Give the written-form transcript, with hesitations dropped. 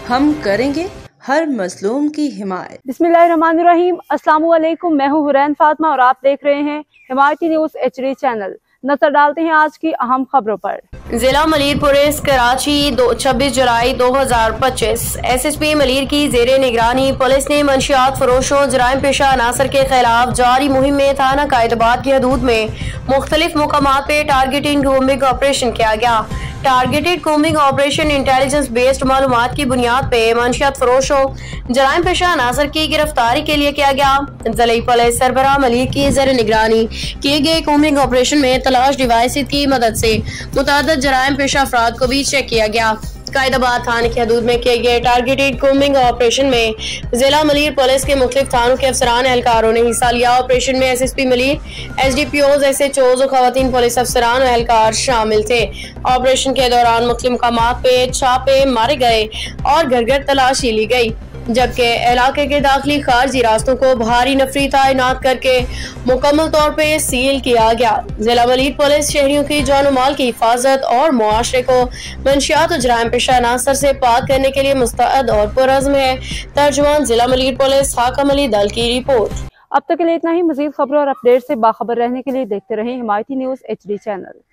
ہم کریں گے ہر مظلوم کی حمایت۔ بسم اللہ الرحمن الرحیم۔ السلام علیکم، میں ہوں حرین فاطمہ اور آپ دیکھ رہے ہیں حمایتی نیوز HD چینل۔ نظر ڈالتے ہیں آج کی اہم خبروں پر۔ ضلع ملیر پولیس کراچی 26 جولائی 2025 SSP ملیر کی زیر نگرانی پولیس نے منشیات فروشوں جرائم پیشہ عناصر کے خلاف جاری مہم میں تھانہ قائدآباد کی حدود میں مختلف مقامات پہ ٹارگیٹنگ کومبنگ آپریشن کیا گیا۔ Targeted combing operation intelligence based معلومات کی بنیاد پہ منشیات فروشوں جرائم پیشہ عناصر کی گرفتاری کے لیے کیا گیا۔ ضلعی پولیس سربراہ ملیر کی زیر نگرانی کیے گئے کومبنگ آپریشن میں تلاش ڈیوائس کی مدد سے متعدد جرائم پیشہ افراد کو بھی چیک کیا گیا۔ قائدآباد تھانے کی حدود میں کیے گئے ٹارگیٹڈ کومبنگ آپریشن میں ضلع ملیر پولیس کے مختلف تھانوں کے افسران اہلکاروں نے حصہ لیا۔ آپریشن میں SSP ملیر، SDPOs، SHOs اور خواتین پولیس افسران اور اہلکار شامل تھے۔ آپریشن کے دوران مختلف مقامات پہ چھاپے مارے گئے اور گھر گھر تلاشی لی گئی، جبکہ علاقے کے داخلی خارجی راستوں کو بھاری نفری تعینات کر کے مکمل طور پہ سیل کیا گیا۔ ضلع ملیر پولیس شہریوں کی جان و مال کی حفاظت اور معاشرے کو منشیات اور جرائم پیشہ عناصر سے پاک کرنے کے لیے مستعد اور پرعزم ہے۔ ترجمان ضلع ملیر پولیس حاکم علی دل کی رپورٹ۔ اب تک کے لیے اتنا ہی۔ مزید خبروں اور اپڈیٹ سے باخبر رہنے کے لیے دیکھتے رہیں حمایتی نیوز HD چینل۔